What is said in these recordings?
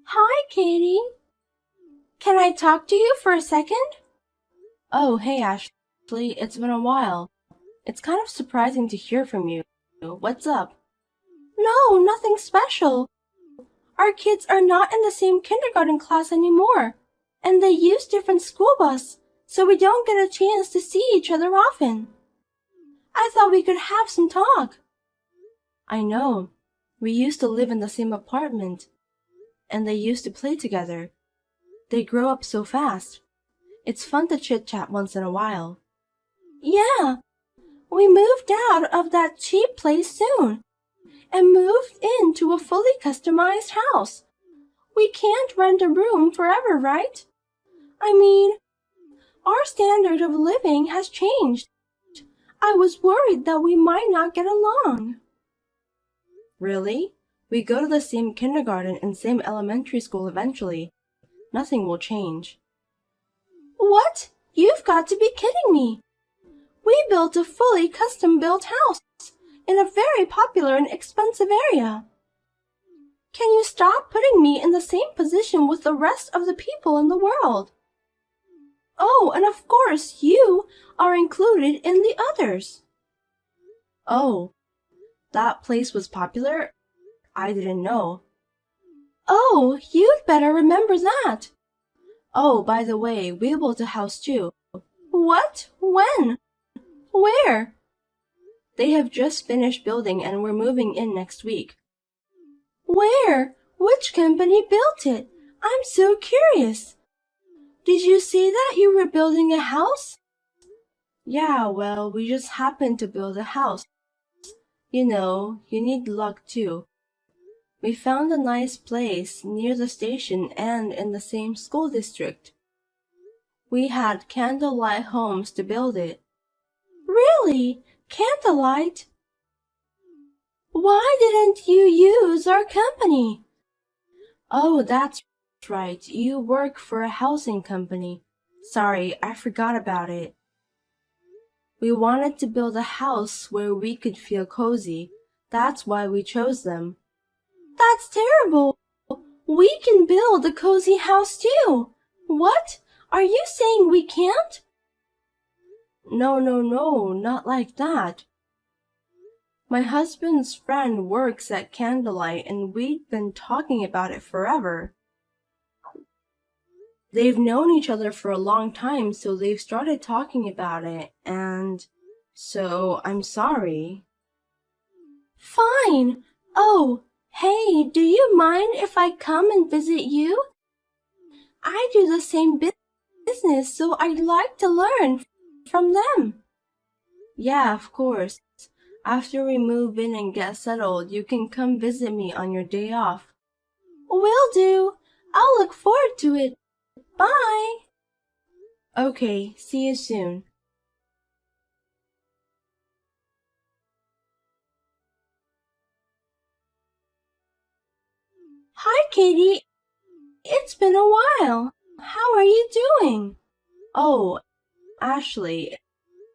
Hi, Katie. Can I talk to you for a second? Oh, hey Ashley, it's been a while. It's kind of surprising to hear from you. What's up? No, nothing special. Our kids are not in the same kindergarten class anymore, and they use different school bus, so we don't get a chance to see each other often. I thought we could have some talk. I know. We used to live in the same apartment, and they used to play together. They grow up so fast. It's fun to chit-chat once in a while. Yeah, we moved out of that cheap place soon and moved into a fully customized house. We can't rent a room forever, right? I mean, our standard of living has changed. I was worried that we might not get along. Really? We go to the same kindergarten and same elementary school eventually. Nothing will change. What? You've got to be kidding me. We built a fully custom-built house in a very popular and expensive area. Can you stop putting me in the same position with the rest of the people in the world? Oh, and of course you are included in the others. Oh, that place was popular? I didn't know. Oh, you'd better remember that. Oh, by the way, we built a house too. What? When? Where? They have just finished building and we're moving in next week. Where? Which company built it? I'm so curious. Did you say that you were building a house? Yeah, well, we just happened to build a house. You know, you need luck too. We found a nice place near the station and in the same school district. We had candlelight homes to build it. Really? Candlelight? Why didn't you use our company? Oh, that's right. You work for a housing company. Sorry, I forgot about it. We wanted to build a house where we could feel cozy. That's why we chose them. That's terrible. We can build a cozy house too. What? Are you saying we can't? No, not like that. My husband's friend works at Candlelight and we've been talking about it forever. They've known each other for a long time, so they've started talking about it, and so I'm sorry. Fine. Oh, hey, do you mind if I come and visit you? I do the same business, so I'd like to learn from them. Yeah, of course. After we move in and get settled, you can come visit me on your day off. Will do. I'll look forward to it. Bye. Okay, see you soon. Hi, Katie. It's been a while. How are you doing? Oh, Ashley,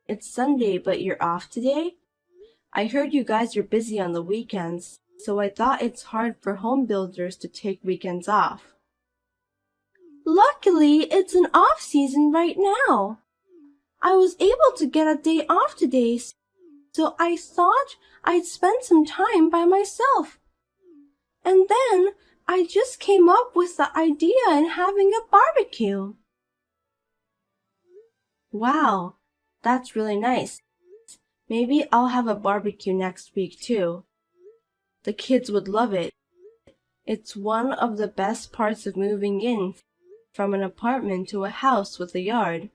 it's Sunday, but you're off today? I heard you guys are busy on the weekends, so I thought it's hard for home builders to take weekends off. Luckily, it's an off season right now. I was able to get a day off today, so I thought I'd spend some time by myself. And then I just came up with the idea in having a barbecue. Wow, that's really nice. Maybe I'll have a barbecue next week too. The kids would love it. It's one of the best parts of moving in from an apartment to a house with a yard.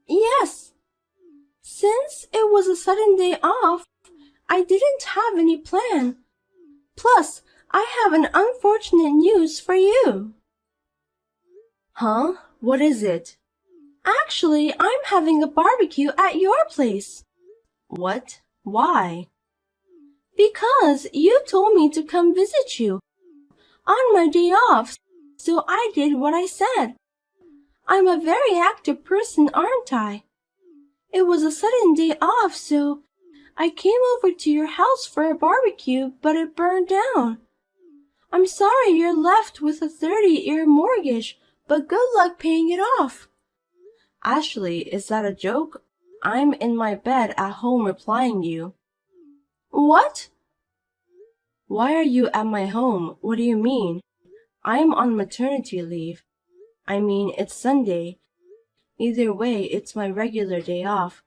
Yes. Since it was a sudden day off, I didn't have any plan. Plus, I have an unfortunate news for you. Huh? What is it? Actually, I'm having a barbecue at your place. What? Why? Because you told me to come visit you on my day off, so I did what I said. I'm a very active person, aren't I? It was a sudden day off, so I came over to your house for a barbecue, but it burned down. I'm sorry you're left with a 30-year mortgage, but good luck paying it off. Ashley, is that a joke? I'm in my bed at home replying you. What? Why are you at my home? What do you mean? I'm on maternity leave. I mean, it's Sunday. Either way, it's my regular day off.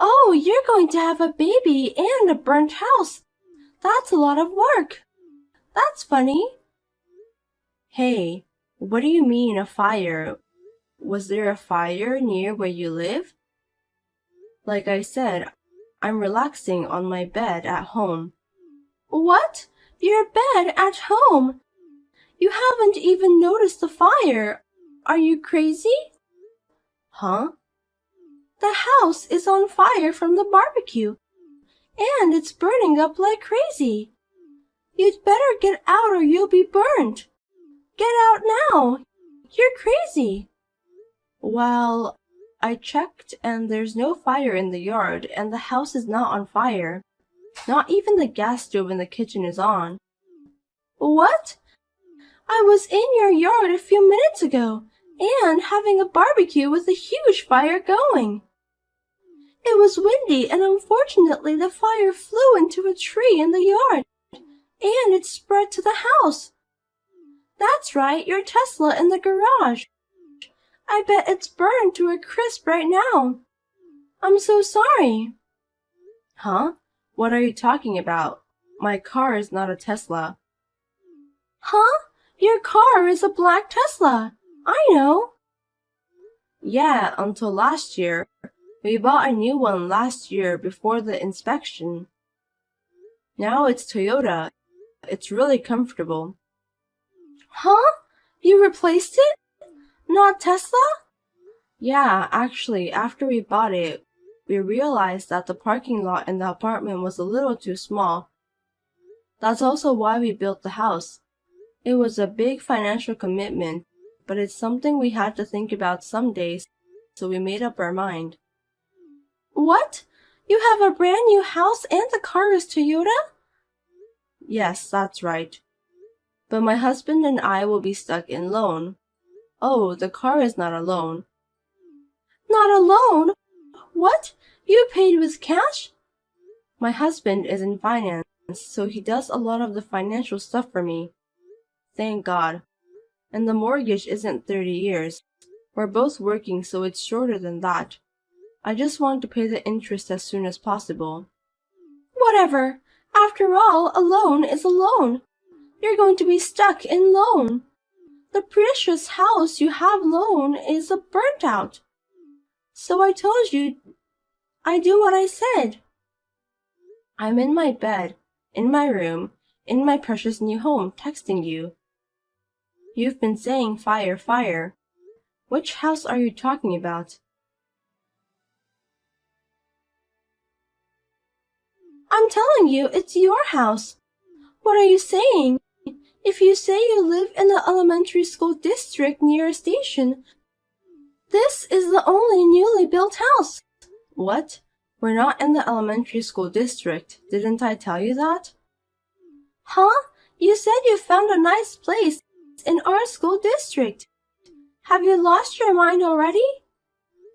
Oh, you're going to have a baby and a burnt house. That's a lot of work. That's funny. Hey, what do you mean a fire? Was there a fire near where you live? Like I said, I'm relaxing on my bed at home. What? Your bed at home? You haven't even noticed the fire. Are you crazy? Huh? The house is on fire from the barbecue, and it's burning up like crazy. You'd better get out or you'll be burned. Get out now. You're crazy. Well, I checked and there's no fire in the yard and the house is not on fire. Not even the gas stove in the kitchen is on. What? I was in your yard a few minutes ago and having a barbecue with a huge fire going. It was windy and unfortunately the fire flew into a tree in the yard and it spread to the house. That's right, your Tesla in the garage. I bet it's burned to a crisp right now. I'm so sorry. Huh? What are you talking about? My car is not a Tesla. Huh? Your car is a black Tesla. I know. Yeah, until last year. We bought a new one last year before the inspection. Now it's Toyota. It's really comfortable. Huh? You replaced it? Not Tesla? Yeah, actually, after we bought it, we realized that the parking lot in the apartment was a little too small. That's also why we built the house. It was a big financial commitment, but it's something we had to think about some days, so we made up our mind. What? You have a brand new house and the car is Toyota? Yes, that's right. But my husband and I will be stuck in loan. Oh, the car is not a loan. Not a loan? What? You paid with cash? My husband is in finance, so he does a lot of the financial stuff for me. Thank God. And the mortgage isn't 30 years. We're both working, so it's shorter than that. I just want to pay the interest as soon as possible. Whatever. After all, a loan is a loan. You're going to be stuck in loan. The precious house you have loan is burnt out. So I told you, I do what I said. I'm in my bed, in my room, in my precious new home, texting you. You've been saying fire, fire. Which house are you talking about? I'm telling you, it's your house. What are you saying? If you say you live in the elementary school district near a station, this is the only newly built house. What? We're not in the elementary school district. Didn't I tell you that? Huh? You said you found a nice place in our school district. Have you lost your mind already?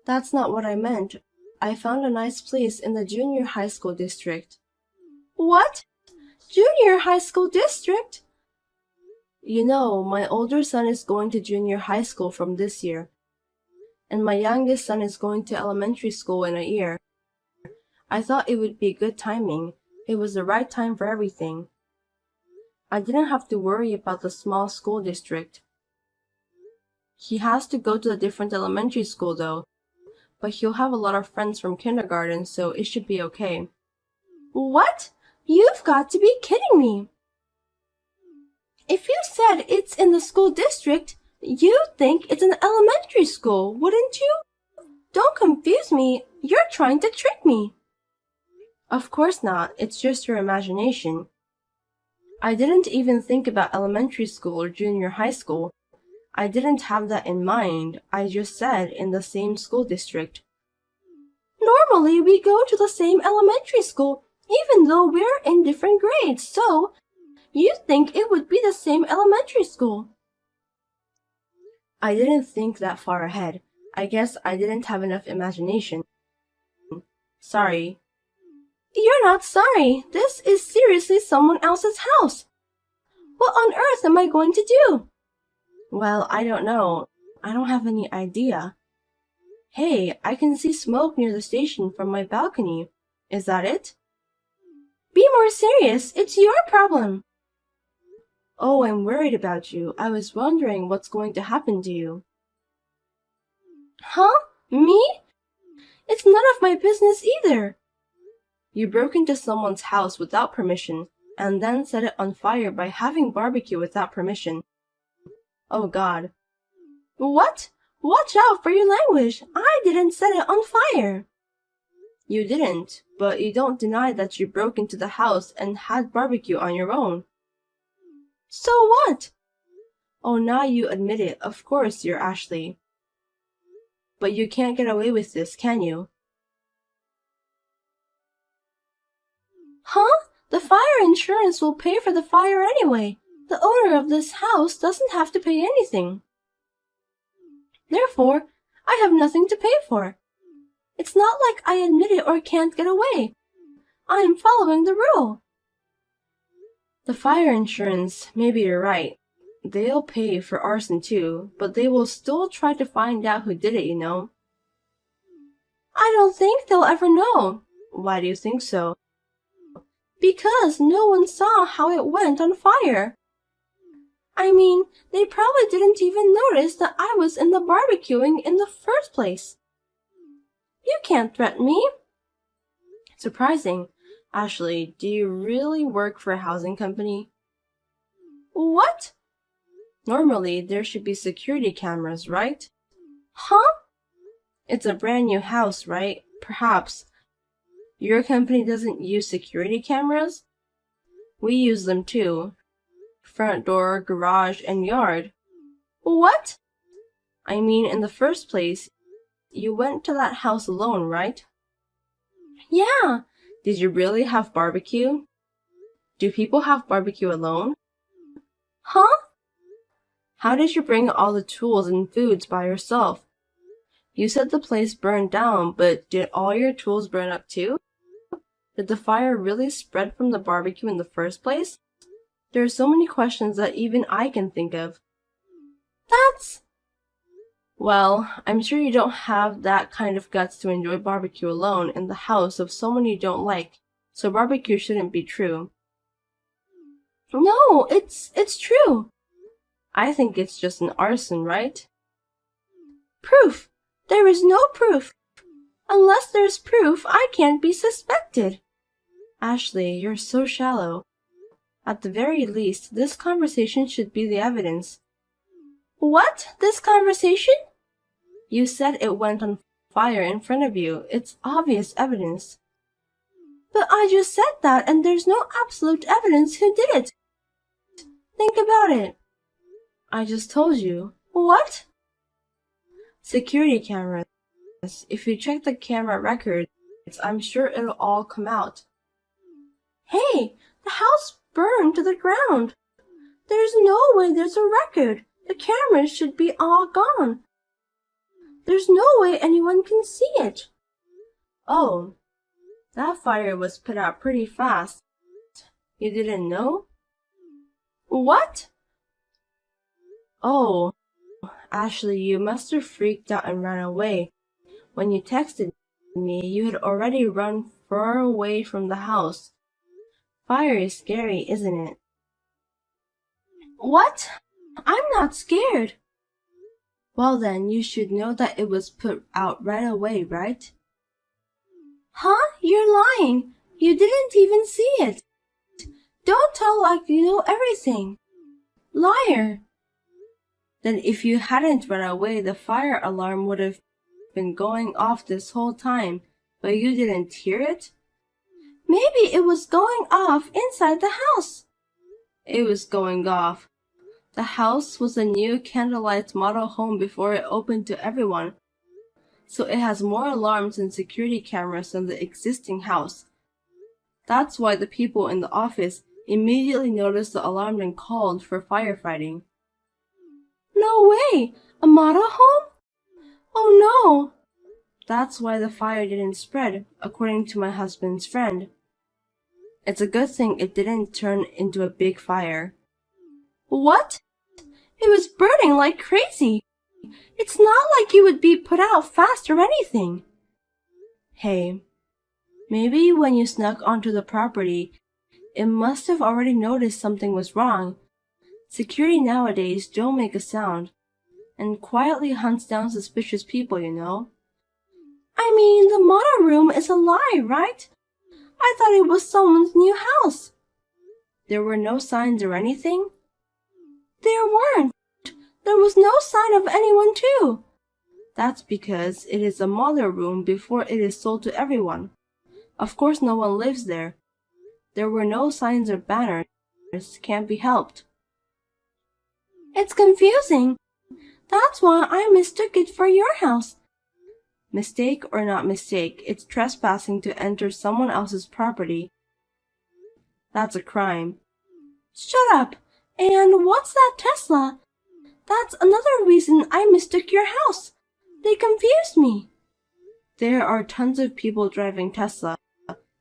That's not what I meant. I found a nice place in the junior high school district. What? Junior high school district? You know, my older son is going to junior high school from this year, and my youngest son is going to elementary school in a year. I thought it would be good timing. It was the right time for everything. I didn't have to worry about the small school district. He has to go to a different elementary school though, but he'll have a lot of friends from kindergarten, so it should be okay. What? You've got to be kidding me. If you said it's in the school district, you'd think it's an elementary school, wouldn't you? Don't confuse me. You're trying to trick me. Of course not. It's just your imagination. I didn't even think about elementary school or junior high school. I didn't have that in mind. I just said in the same school district. Normally, we go to the same elementary school, even though we're in different grades, so you'd think it would be the same elementary school. I didn't think that far ahead. I guess I didn't have enough imagination. Sorry. You're not sorry. This is seriously someone else's house. What on earth am I going to do? Well, I don't know. I don't have any idea. Hey, I can see smoke near the station from my balcony. Is that it? Be more serious. It's your problem. Oh, I'm worried about you. I was wondering what's going to happen to you. Huh? Me? It's none of my business either. You broke into someone's house without permission, and then set it on fire by having barbecue without permission. Oh God. What? Watch out for your language. I didn't set it on fire. You didn't, but you don't deny that you broke into the house and had barbecue on your own. So what? Oh, now you admit it. Of course you're Ashley. But you can't get away with this, can you? Huh? The fire insurance will pay for the fire anyway. The owner of this house doesn't have to pay anything. Therefore, I have nothing to pay for. It's not like I admit it or can't get away. I am following the rule. The fire insurance, maybe you're right. They'll pay for arson too, but they will still try to find out who did it, you know. I don't think they'll ever know. Why do you think so? Because no one saw how it went on fire. I mean, they probably didn't even notice that I was in the barbecuing in the first place. You can't threaten me. Surprising. Ashley, do you really work for a housing company? What? Normally, there should be security cameras, right? Huh? It's a brand new house, right? Perhaps. Your company doesn't use security cameras? We use them too. Front door, garage, and yard. What? I mean, in the first place, you went to that house alone, right? Yeah. Did you really have barbecue? Do people have barbecue alone? Huh? How did you bring all the tools and foods by yourself? You said the place burned down, but did all your tools burn up too? Did the fire really spread from the barbecue in the first place? There are so many questions that even I can think of. That's... Well, I'm sure you don't have that kind of guts to enjoy barbecue alone in the house of someone you don't like, so barbecue shouldn't be true. No, it's true. I think it's just an arson, right? Proof. There is no proof. Unless there's proof, I can't be suspected. Ashley, you're so shallow. At the very least, this conversation should be the evidence. What? This conversation? You said it went on fire in front of you. It's obvious evidence. But I just said that, and there's no absolute evidence who did it. Think about it. I just told you. What? Security cameras. If you check the camera records, I'm sure it'll all come out. Hey, the house burned to the ground. There's no way there's a record. The cameras should be all gone. There's no way anyone can see it. Oh, that fire was put out pretty fast. You didn't know? What? Oh, Ashley, you must have freaked out and ran away. When you texted me, you had already run far away from the house. Fire is scary, isn't it? What? I'm not scared. Well then, you should know that it was put out right away, right? Huh? You're lying. You didn't even see it. Don't tell like you know everything. Liar. Then if you hadn't run away, the fire alarm would have been going off this whole time, but you didn't hear it? Maybe it was going off inside the house. It was going off. The house was a new candlelight model home before it opened to everyone, so it has more alarms and security cameras than the existing house. That's why the people in the office immediately noticed the alarm and called for firefighting. No way! A model home? Oh no! That's why the fire didn't spread, according to my husband's friend. It's a good thing it didn't turn into a big fire. What? It was burning like crazy. It's not like you would be put out fast or anything. Hey, maybe when you snuck onto the property, it must have already noticed something was wrong. Security nowadays don't make a sound, and quietly hunts down suspicious people, you know. I mean, the model room is a lie, right? I thought it was someone's new house. There were no signs or anything? There weren't. There was no sign of anyone too. That's because it is a model room before it is sold to everyone. Of course no one lives there. There were no signs or banners. Can't be helped. It's confusing. That's why I mistook it for your house. Mistake or not mistake, it's trespassing to enter someone else's property. That's a crime. Shut up! And what's that Tesla? That's another reason I mistook your house. They confused me. There are tons of people driving Tesla.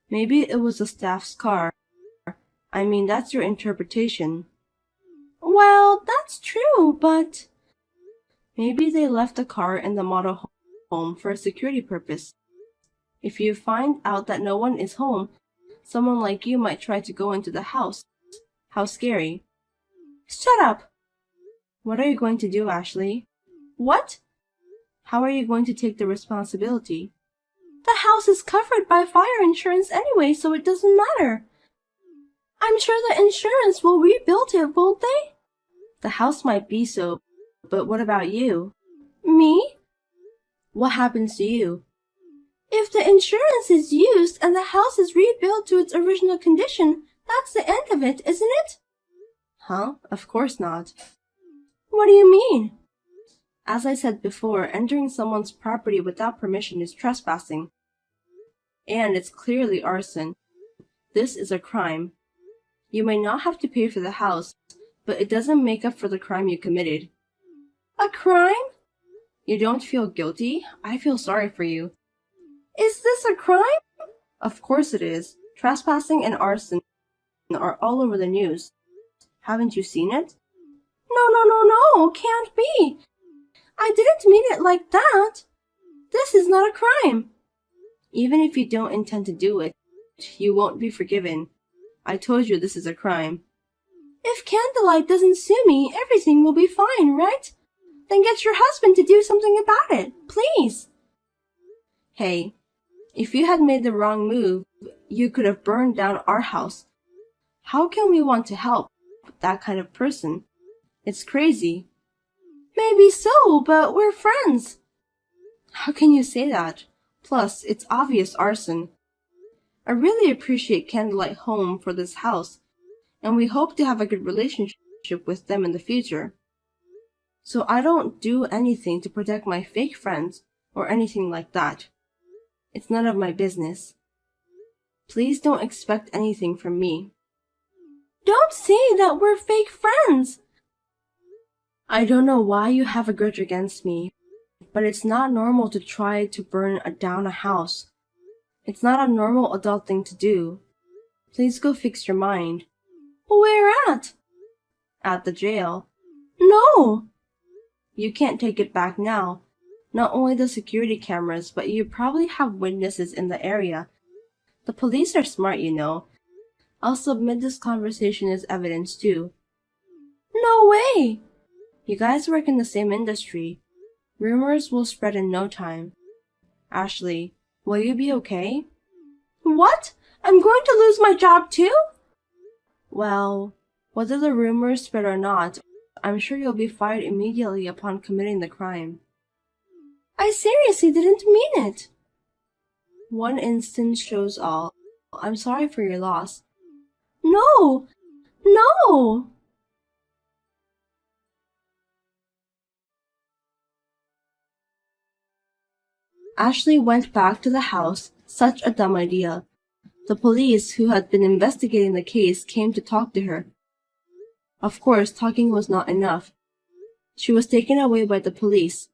Maybe it was the staff's car. I mean, that's your interpretation. Well, that's true, but... Maybe they left the car in the model home for a security purpose. If you find out that no one is home, someone like you might try to go into the house. How scary. Shut up! What are you going to do, Ashley? What? How are you going to take the responsibility? The house is covered by fire insurance anyway, so it doesn't matter. I'm sure the insurance will rebuild it, won't they? The house might be so, but what about you? Me? What happens to you? If the insurance is used and the house is rebuilt to its original condition, that's the end of it, isn't it? Huh? Of course not. What do you mean? As I said before, entering someone's property without permission is trespassing. And it's clearly arson. This is a crime. You may not have to pay for the house, but it doesn't make up for the crime you committed. A crime? You don't feel guilty? I feel sorry for you. Is this a crime? Of course it is. Trespassing and arson are all over the news. Haven't you seen it? No, can't be. I didn't mean it like that. This is not a crime. Even if you don't intend to do it, you won't be forgiven. I told you this is a crime. If Candlelight doesn't sue me, everything will be fine, right? Then get your husband to do something about it, please. Hey, if you had made the wrong move, you could have burned down our house. How can we want to help that kind of person? It's crazy. Maybe so, but we're friends. How can you say that? Plus, it's obvious arson. I really appreciate Candlelight Home for this house, and we hope to have a good relationship with them in the future. So I don't do anything to protect my fake friends or anything like that. It's none of my business. Please don't expect anything from me. Don't say that we're fake friends. I don't know why you have a grudge against me, but it's not normal to try to burn down a house. It's not a normal adult thing to do. Please go fix your mind. Where at? At the jail. No! You can't take it back now. Not only the security cameras, but you probably have witnesses in the area. The police are smart, you know. I'll submit this conversation as evidence too. No way! You guys work in the same industry. Rumors will spread in no time. Ashley, will you be okay? What? I'm going to lose my job too? Well, whether the rumors spread or not, I'm sure you'll be fired immediately upon committing the crime. I seriously didn't mean it. One instance shows all. I'm sorry for your loss. No! No! Ashley went back to the house. Such a dumb idea. The police who had been investigating the case came to talk to her. Of course, talking was not enough. She was taken away by the police.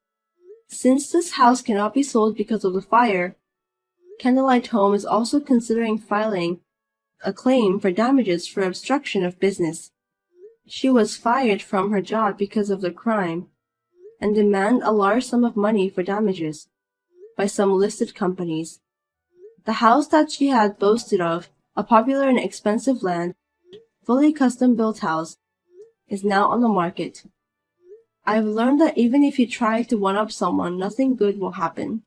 Since this house cannot be sold because of the fire, Candlelight Home is also considering filing a claim for damages for obstruction of business. She was fired from her job because of the crime and demand a large sum of money for damages by some listed companies. The house that she had boasted of, a popular and expensive land, fully custom-built house, is now on the market. I've learned that even if you try to one-up someone, nothing good will happen.